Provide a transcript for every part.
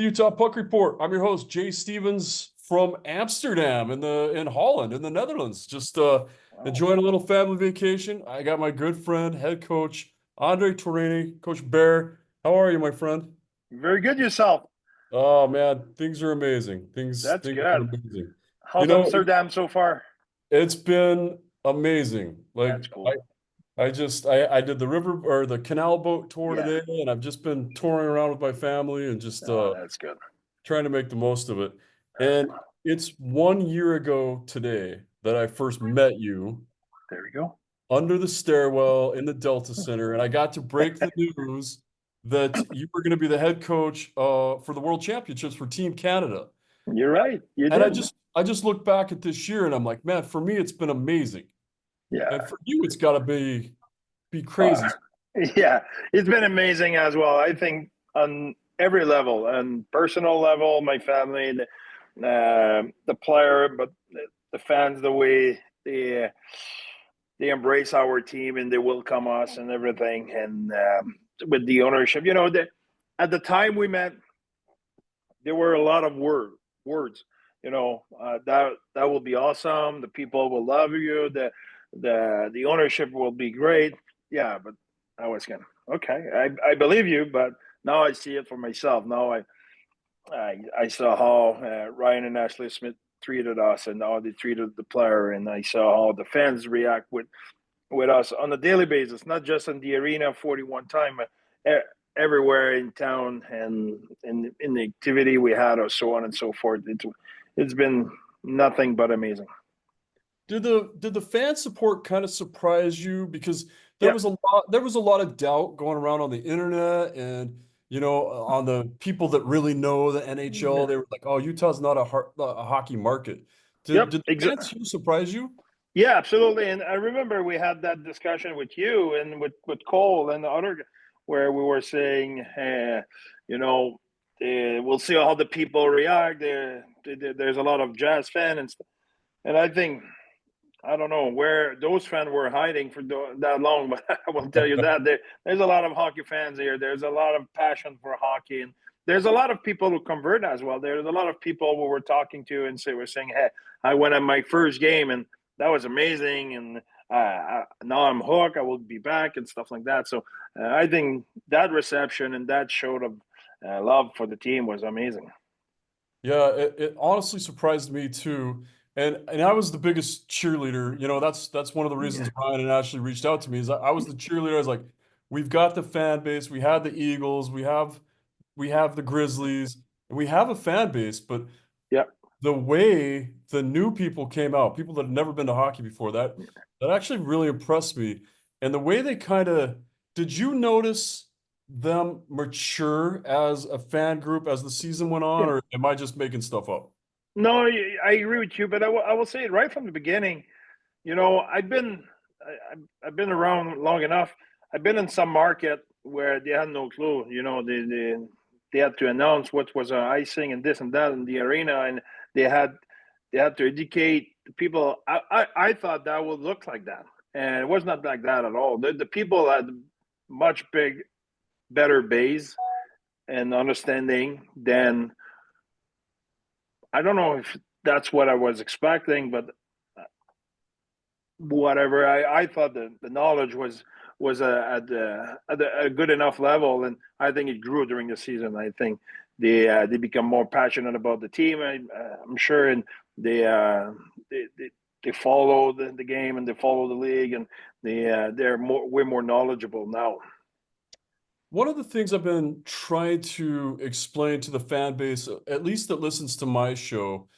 Utah Puck Report. I'm your host, Jay Stevens from Amsterdam in Holland, in the Netherlands. Just Wow. enjoying a little family vacation. I got my good friend, head coach Andre Tourigny, Coach Bear. How are you, my friend? Very good yourself. Oh man, things are amazing. Things That's things are good. amazing. You How's know, Amsterdam so far? it's been amazing. Like That's cool. I did the river or the canal boat tour Yeah. today, and I've just been touring around with my family and just Oh, that's good. trying to make the most of it. And it's 1 year ago today that I first met you There we go. under the stairwell in the Delta Center, and I got to break the news that you were going to be the head coach for the World Championships for Team Canada. You're right. You And I did. just I just look back at this year and I'm like, man, for me it's been amazing. Yeah. And for you it's got to be Uh, crazy. yeah. It's been amazing as well. I think on every level, and personal level, my family, the player, but the fans, the way they embrace our team and they welcome us and everything, and with the ownership, at the time we met, there were a lot of words. That will be awesome. The people will love you. The ownership will be great. Yeah, but I was kind of okay. I believe you, but now I see it for myself. Now I saw how Ryan and Ashley Smith treated us and how they treated the player, and I saw how the fans react with us on a daily basis, not just in the arena 41 time, everywhere in town and in the activity we had, or so on and so forth. It's been nothing but amazing. Did the fan support kind of surprise you? Because Yeah, there was a lot of doubt going around on the internet and on the people that really know the NHL. They were like, "Oh, Utah's not a hockey market." Did yep, did the fans here surprise you? yeah, absolutely. And I remember we had that discussion with you and with Cole and the other, where we were saying, you know, we'll see how the people react. There's a lot of Jazz fan and stuff. And I think I don't know where those fans were hiding for that long, but I will tell you that there's a lot of hockey fans here. There's a lot of passion for hockey, and there's a lot of people who convert as well. There's a lot of people who we're talking to and say we're saying, "Hey, I went on my first game, and that was amazing, and now I'm hooked. I will be back and stuff like that." So I think that reception and that show of love for the team was amazing. Yeah, it honestly surprised me too. And I was the biggest cheerleader. That's one of the Yeah, reasons Ryan and Ashley reached out to me is I was the cheerleader. I was like, we've got the fan base, we had the Eagles, we have the Grizzlies, and we have a fan base, but yeah. the way the new people came out, people that had never been to hockey before, that actually really impressed me. And the way they kind of, did you notice them mature as a fan group as the season went on, or am I just making stuff up? No, I agree with you, but I will say it right from the beginning. I've been around long enough. I've been in some market where they had no clue. They had to announce what was icing and this and that in the arena, and they had they had to educate the people. I thought that would look like that, and it was not like that at all. The people had much better base and understanding than I don't know if that's what I was expecting, but whatever. I thought the knowledge was at a good enough level, and I think it grew during the season. I think they become more passionate about the team. I'm sure, and they uh, they follow the game and they follow the league, and they're way more knowledgeable now. One of the things I've been trying to explain to the fan base, at least that listens to my show,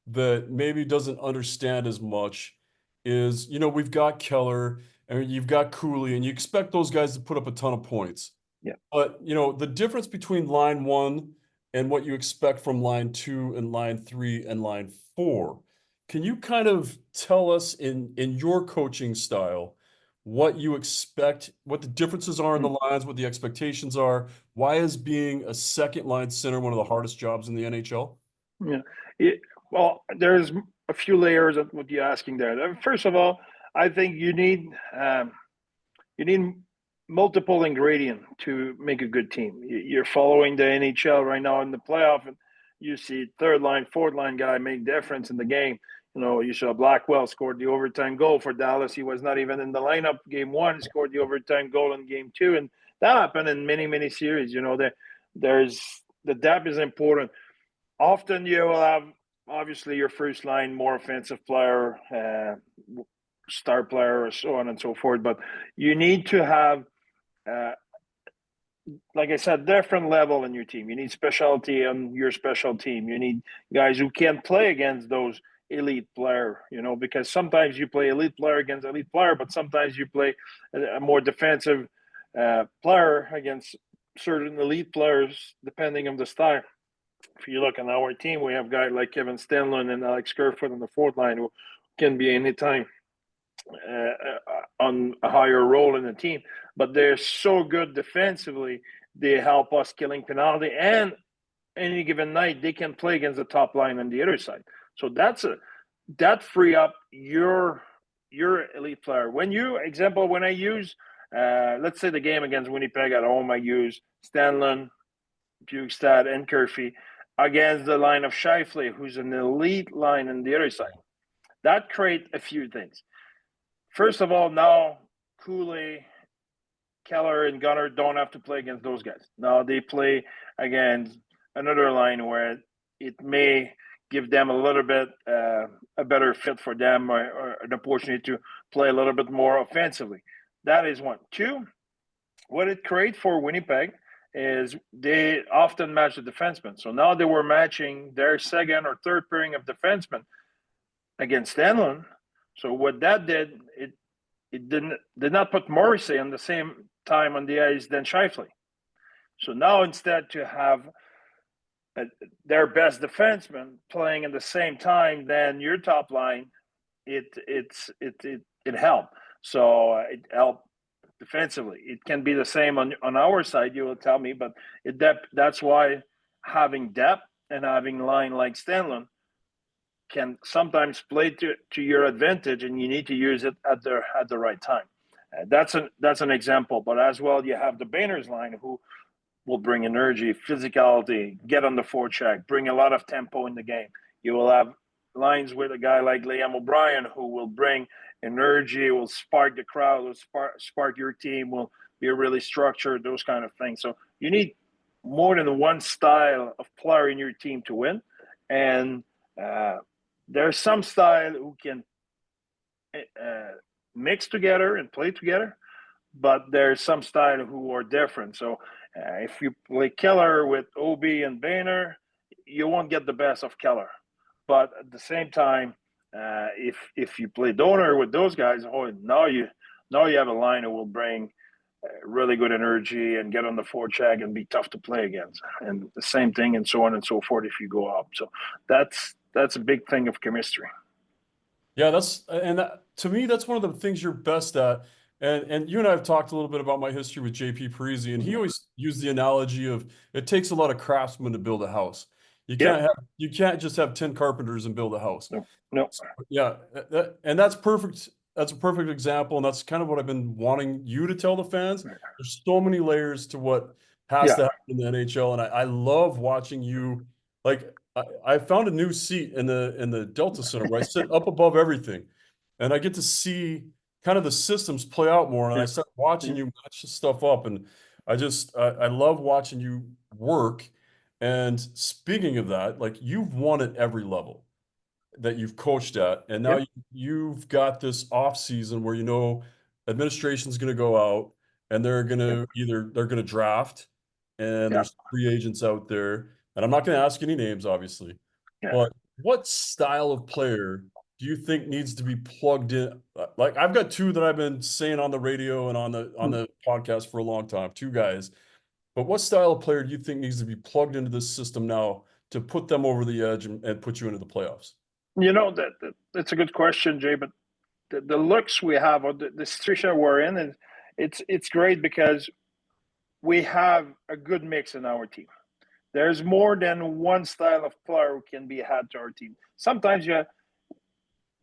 that maybe doesn't understand as much is, we've got Keller and you've got Cooley, and you expect those guys to put up a ton of points. Yeah. But, the difference between line one and what you expect from line two and line three and line four, can you kind of tell us in your coaching style what you expect, what the differences are in the lines, what the expectations are? Why is being a second line center one of the hardest jobs in the NHL? Yeah. Well, there's a few layers of what you're asking there. First of all, I think you need multiple ingredient to make a good team. You're following the NHL right now in the playoff, and you see third line, fourth line guy make difference in the game. You know, you saw Blackwell scored the overtime goal for Dallas. He was not even in the lineup game one, scored the overtime goal in game two. And that happened in many, many series. You know, there's the depth is important. Often you will have obviously your first line more offensive player, star player, or so on and so forth. But you need to have uh, like I said, different level in your team. You need specialty on your special team. You need guys who can play against those elite player, you know, because sometimes you play elite player against elite player, but sometimes you play a more defensive player against certain elite players, depending on the style. If you look on our team, we have guys like Kevin Stenlund and Alex Kerfoot on the fourth line who can be anytime on a higher role in the team, but they're so good defensively. They help us killing penalty, and any given night they can play against the top line on the other side. So that free up your elite player. When I use let's say the game against Winnipeg at home, I use Stanlon, Bukestad, and Kerfy against the line of Scheifele, who's an elite line on the other side. That creates a few things. First of all, now Cooley, Keller, and Gunner don't have to play against those guys. Now they play against another line where it may give them a little bit a better fit for them, or an opportunity to play a little bit more offensively. That is one. Two, what it creates for Winnipeg is they often match the defensemen. So now they were matching their second or third pairing of defensemen against Stanlon. So what that did, it did not put Morrissey on the same time on the ice than Scheifele. So now instead to have their best defenseman playing at the same time than your top line, it helped. So it helped defensively. It can be the same on our side, you will tell me, but that's why having depth and having line like Stanlon can sometimes play to your advantage, and you need to use it at the right time. That's an example. But as well, you have the Bainers line who will bring energy, physicality, get on the forecheck, bring a lot of tempo in the game. You will have lines with a guy like Liam O'Brien who will bring energy, will spark the crowd, will spark your team, will be really structured, those kind of things. So you need more than one style of player in your team to win. And there's some style who can mix together and play together, but there's some style who are different. So if you play Keller with OB and Boehner, you won't get the best of Keller. But at the same time, if you play Donor with those guys, now you have a line who will bring really good energy and get on the forecheck and be tough to play against. And the same thing, and so on and so forth if you go up. So that's a big thing of chemistry. Yeah, to me, that's one of the things you're best at. And you and I have talked a little bit about my history with JP Parisi, and he always used the analogy of it takes a lot of craftsmen to build a house. You can't just have 10 carpenters and build a house. No. So, yeah, and that's perfect. That's a perfect example, and that's kind of what I've been wanting you to tell the fans. There's so many layers to what has to happen in the NHL, and I love watching you. Like I found a new seat in the Delta Center where I sit up above everything, and I get to see kind of the systems play out more. And I start watching you match the stuff up, and I love watching you work. And speaking of that, like you've won at every level that you've coached at, and now you've got this off season where administration's going to go out and they're going to draft, and there's free agents out there, and I'm not going to ask any names, obviously, but what style of player do you think needs to be plugged in? Like I've got two that I've been saying on the radio and on the podcast for a long time, two guys. But what style of player do you think needs to be plugged into this system now to put them over the edge and put you into the playoffs? That's a good question, Jay. But the looks we have, or the situation we're in, and it's great because we have a good mix in our team. There's more than one style of player who can be had to our team. Sometimes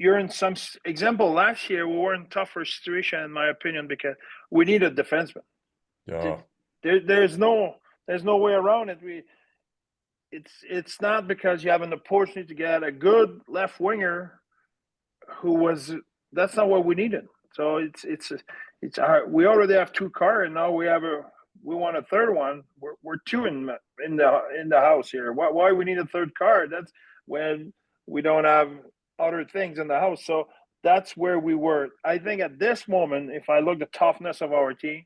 you're in some example last year. We were in tougher situation, in my opinion, because we need a defenseman. Yeah. There's no way around it. It's not because you have an opportunity to get a good left winger who was. That's not what we needed. So it's we already have two cars, and now we want a third one. We're two in the house here. Why we need a third car? That's when we don't have other things in the house. So that's where we were. I think at this moment, if I look the toughness of our team,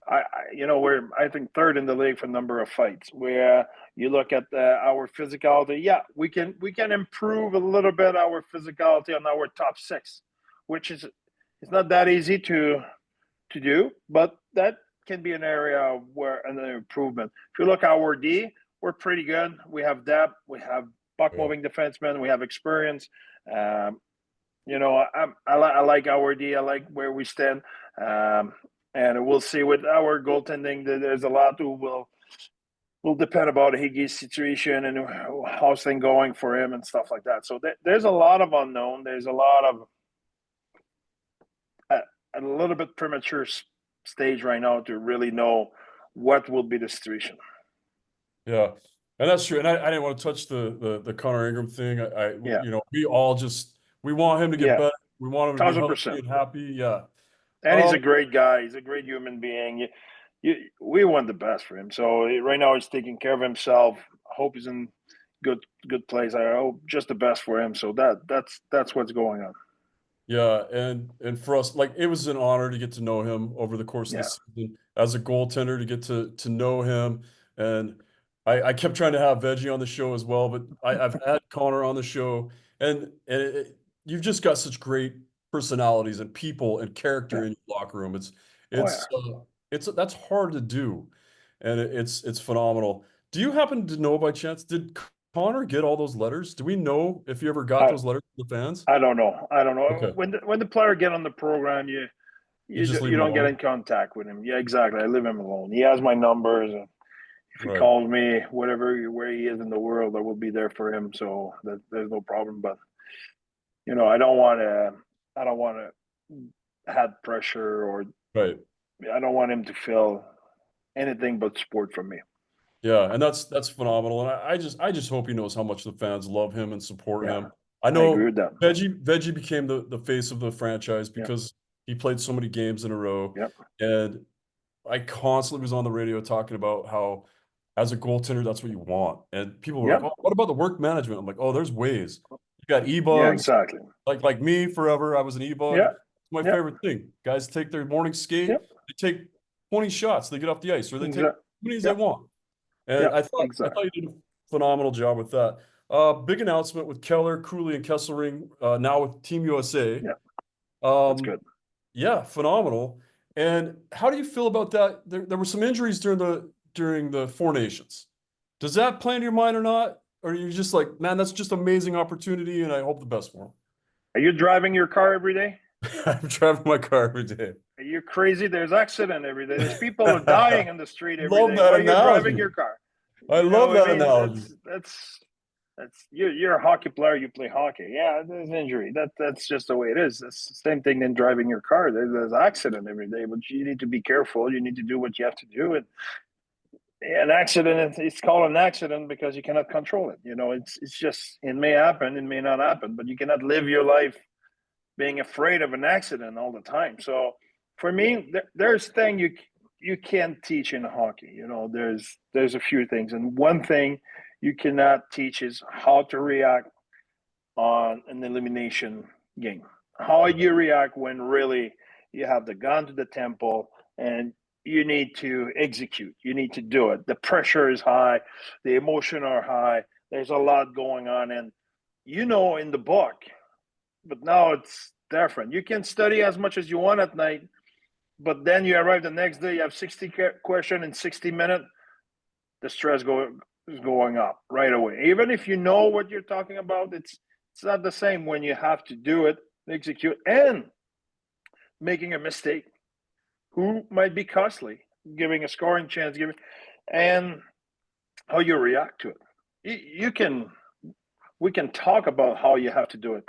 we're I think third in the league for number of fights. Where you look at our physicality, yeah, we can improve a little bit our physicality on our top six, which is it's not that easy to do, but that can be an area where an improvement. If you look at our D, we're pretty good. We have depth, we have puck moving defensemen, we have experience. I like our D. I like where we stand. And we'll see with our goaltending. There's a lot who will depend about Higgie's situation and how's things going for him and stuff like that. So there's a lot of unknown. There's a lot of a little bit premature stage right now to really know what will be the situation. Yeah, and that's true. And I didn't want to touch the Connor Ingram thing. Yeah. We all we want him to get better. We want him to be healthy 1,000%. and happy. Yeah. And he's a great guy. He's a great human being. We want the best for him. So right now he's taking care of himself. I hope he's in good place. I hope just the best for him. So that's what's going on. Yeah, and for us, like it was an honor to get to know him over the course of the season as a goaltender to get to know him. And I kept trying to have Veggie on the show as well, but I've had Connor on the show, and you've just got such great personalities and people and character in your locker room. It's that's hard to do, and it's phenomenal. Do you happen to know by chance, did Connor get all those letters? Do we know if you ever got those letters from the fans? I don't know. Okay. When the player get on the program, you just leave him don't get alone? in contact with him. Yeah, exactly. I leave him alone. He has my numbers. If he calls me, where he is in the world, I will be there for him. So there's no problem. But I don't want to have pressure or Right. I don't want him to feel anything but support from me. Yeah, and that's phenomenal. And I just hope he knows how much the fans love him and support him. I I agree know with that. Veggie became the face of the franchise because he played so many games in a row. Yep. And I constantly was on the radio talking about how as a goaltender, that's what you want. And people were like, "Oh, what about the work management?" I'm like, "Oh, there's ways. You got Yeah, e-bugs." exactly. Like me forever, I was an e-bug. Yeah. It's my favorite thing. Guys take their morning skate, they take 20 shots, they get off the ice, or they take as many as they want. And I thought you did a phenomenal job with that. Big announcement with Keller, Cooley, and Kesselring now with Team USA. Yeah. That's good. Yeah, phenomenal. And how do you feel about that? There were some injuries during the Four Nations. Does that play in your mind or not? Or are you just like, man, that's just amazing opportunity, and I hope the best for him? Are you driving your car every day? I'm driving my car every day. Are you crazy? There's accident every day. There's people dying in the street every Love day. that Why are you analogy. driving your car? I love that analogy. That's you're a hockey player. You play hockey. Yeah, there's injury. That's just the way it is. It's the same thing than driving your car. There's accident every day, but you need to be careful. You need to do what you have to do. And an accident, it's called an accident because you cannot control it. It's just it may happen, it may not happen, but you cannot live your life being afraid of an accident all the time. So for me, there's thing you can't teach in hockey. There's a few things, and one thing you cannot teach is how to react on an elimination game. How you react when really you have the gun to the temple and you need to execute. You need to do it. The pressure is high. The emotion are high. There's a lot going on. And in the book, but now it's different. You can study as much as you want at night, but then you arrive the next day, you have 60 questions in 60 minutes, the stress is going up right away. Even if you know what you're talking about, it's not the same when you have to do it, execute, and making a mistake, who might be costly, giving a scoring chance, and how you react to it. We can talk about how you have to do it,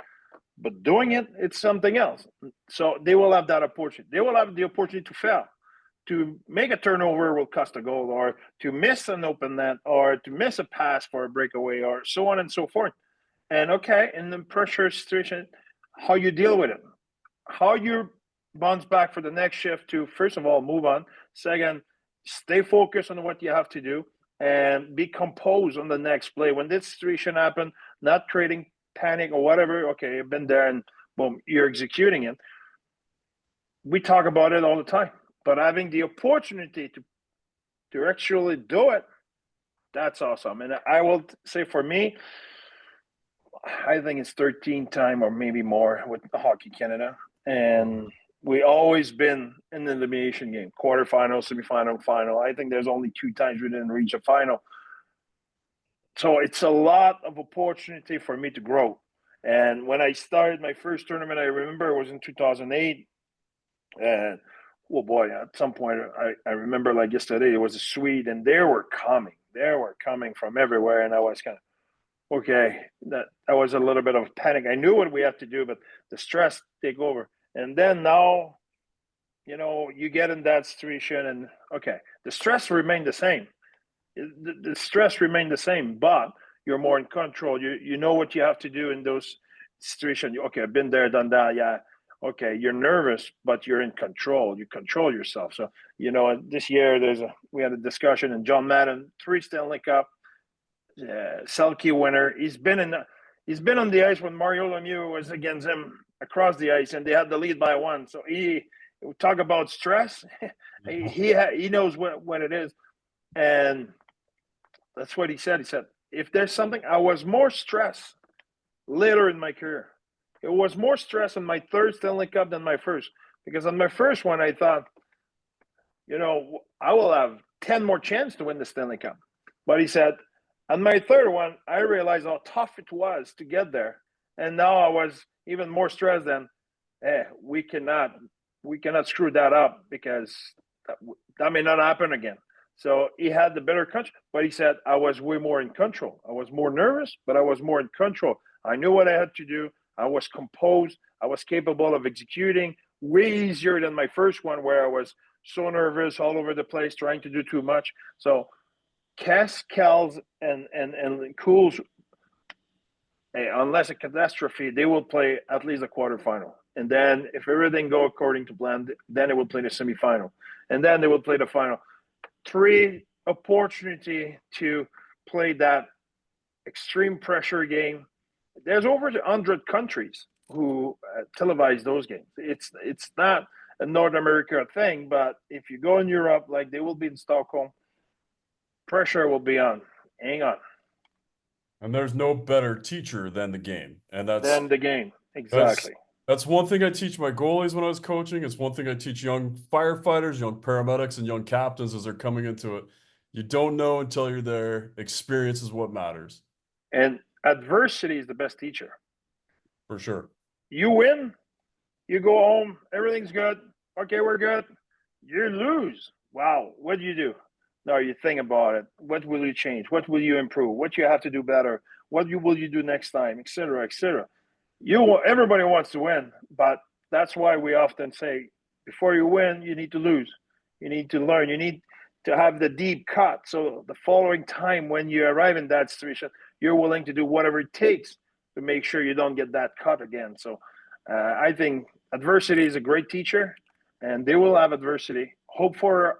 But doing it, it's something else. So they will have that opportunity. They will have the opportunity to fail. To make a turnover will cost a goal, or to miss an open net, or to miss a pass for a breakaway, or so on and so forth. And okay, in the pressure situation, how you deal with it, how you bounce back for the next shift to, first of all, move on. Second, stay focused on what you have to do and be composed on the next play. When this situation happens, not creating panic or whatever. Okay, you've been there and boom, you're executing it. We talk about it all the time, but having the opportunity to actually do it, that's awesome. And I will say for me, I think it's 13 time or maybe more with Hockey Canada. And we always been in the elimination game, quarterfinal, semifinal, final. I think there's only 2 times we didn't reach a final. So it's a lot of opportunity for me to grow. And when I started my first tournament, I remember it was in 2008. And oh boy, at some point, I remember like yesterday, it was a Swede, and they were coming from everywhere. And I was kind of, okay, that was a little bit of panic. I knew what we had to do, but the stress take over. And then now, you get in that situation, and okay, the stress remained the same. The stress remained the same, but you're more in control. You know what you have to do in those situations. Okay, I've been there, done that. Yeah. Okay, you're nervous, but you're in control. You control yourself. So, this year we had a discussion, and John Madden, 3 Stanley Cup, Selke winner. He's been on the ice when Mario Lemieux was against him across the ice, and they had the lead by 1. So he talk about stress. he knows what it is, and that's what he said. He said, if there's something, I was more stressed later in my career. It was more stress in my 3rd Stanley Cup than my first, because on my first one, I thought, I will have 10 more chances to win the Stanley Cup. But he said, on my 3rd one, I realized how tough it was to get there. And now I was even more stressed than, we cannot screw that up, because that may not happen again. So he had the better control, but he said, I was way more in control. I was more nervous, but I was more in control. I knew what I had to do. I was composed. I was capable of executing way easier than my first one, where I was so nervous all over the place, trying to do too much. So Cass, Kells, and Cools, unless a catastrophe, they will play at least a quarterfinal. And then if everything go according to plan, then they will play the semifinal. And then they will play the final. 3 opportunity to play that extreme pressure game. There's over 100 countries who televise those games. It's not a North America thing, but if you go in Europe, like they will be in Stockholm, pressure will be on. Hang on. And there's no better teacher than the game. And Then the game. Exactly. That's one thing I teach my goalies when I was coaching. It's one thing I teach young firefighters, young paramedics, and young captains as they're coming into it. You don't know until you're there. Experience is what matters. And adversity is the best teacher. For sure. You win, you go home, everything's good. Okay, we're good. You lose. Wow, what do you do? No, you think about it. What will you change? What will you improve? What you have to do better? What will you do next time, et cetera, et cetera. Everybody wants to win, but that's why we often say, before you win, you need to lose. You need to learn. You need to have the deep cut. So the following time when you arrive in that situation, you're willing to do whatever it takes to make sure you don't get that cut again. So I think adversity is a great teacher, and they will have adversity. Hope for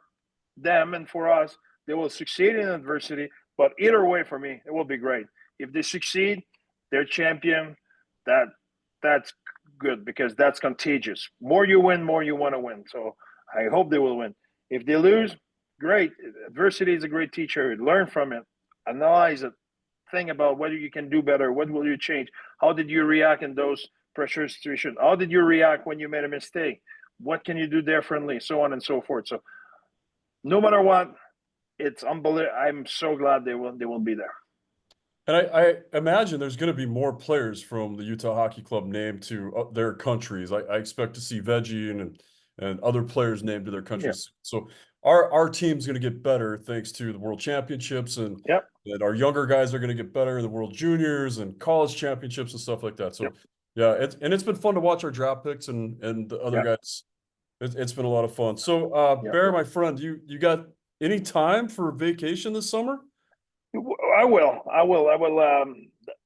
them and for us, they will succeed in adversity. But either way, for me, it will be great. If they succeed, they're champion. That's good, because that's contagious. More you win, more you want to win. So I hope they will win. If they lose, great. Adversity is a great teacher. Learn from it. Analyze it. Think about what you can do better. What will you change? How did you react in those pressure situations? How did you react when you made a mistake? What can you do differently? So on and so forth. So no matter what, it's unbelievable. I'm so glad they will be there. And I imagine there's going to be more players from the Utah Hockey Club named to their countries. I expect to see Veggie and other players named to their countries. Yeah. So our team's going to get better thanks to the World Championships, and yep. our younger guys are going to get better in the World Juniors and college championships and stuff like that. So Yeah, it's been fun to watch our draft picks and the other Yeah, guys. It's been a lot of fun. So, yeah. Bear, my friend, you got any time for vacation this summer? I will. I will. I will.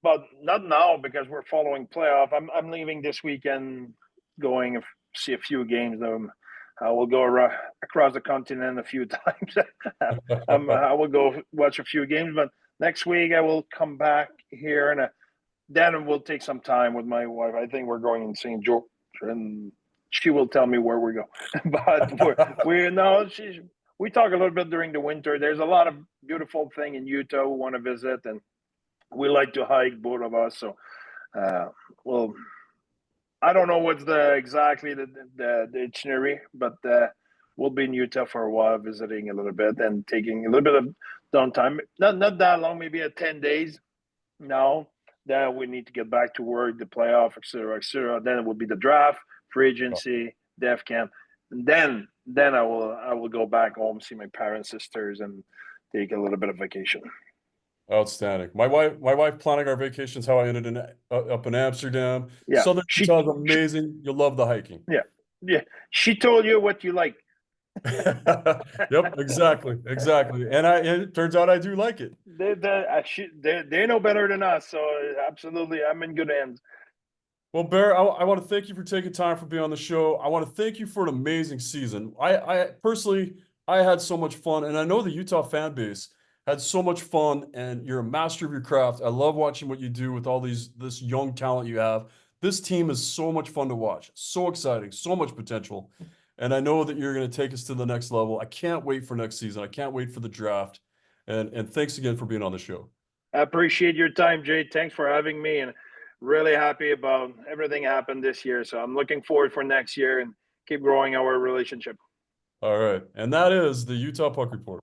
But not now because we're following playoff. I'm leaving this weekend, going see a few games. I will go across the continent a few times. I will go watch a few games. But next week I will come back here, and then we'll take some time with my wife. I think we're going in St. George, and she will tell me where we go. But we no, we talk a little bit during the winter. There's a lot of beautiful thing in Utah we want to visit, and we like to hike, both of us. So, uh, well, I don't know what's exactly the itinerary, but we'll be in Utah for a while, visiting a little bit and taking a little bit of downtime. Not that long, maybe 10 days. No, then we need to get back to work, the playoff, et cetera, et cetera. Then it will be the draft, free agency, dev camp, and then I will go back home, see my parents, sisters, and take a little bit of vacation. Outstanding. My wife planning our vacations, how I ended up in Amsterdam. Yeah, Southern Utah is amazing. You'll love the hiking. yeah, yeah. She told you what you like. Yep, exactly. And it turns out I do like it. They know better than us, so absolutely, I'm in good hands. Well, Bear, I want to thank you for taking time for being on the show. I want to thank you for an amazing season. I personally, I had so much fun, and I know the Utah fan base had so much fun, and you're a master of your craft. I love watching what you do with all this young talent you have. This team is so much fun to watch, so exciting, so much potential. And I know that you're going to take us to the next level. I can't wait for next season. I can't wait for the draft. And thanks again for being on the show. I appreciate your time, Jay. Thanks for having me, and really happy about everything happened this year. So I'm looking forward for next year and keep growing our relationship. All right. And that is the Utah Puck Report.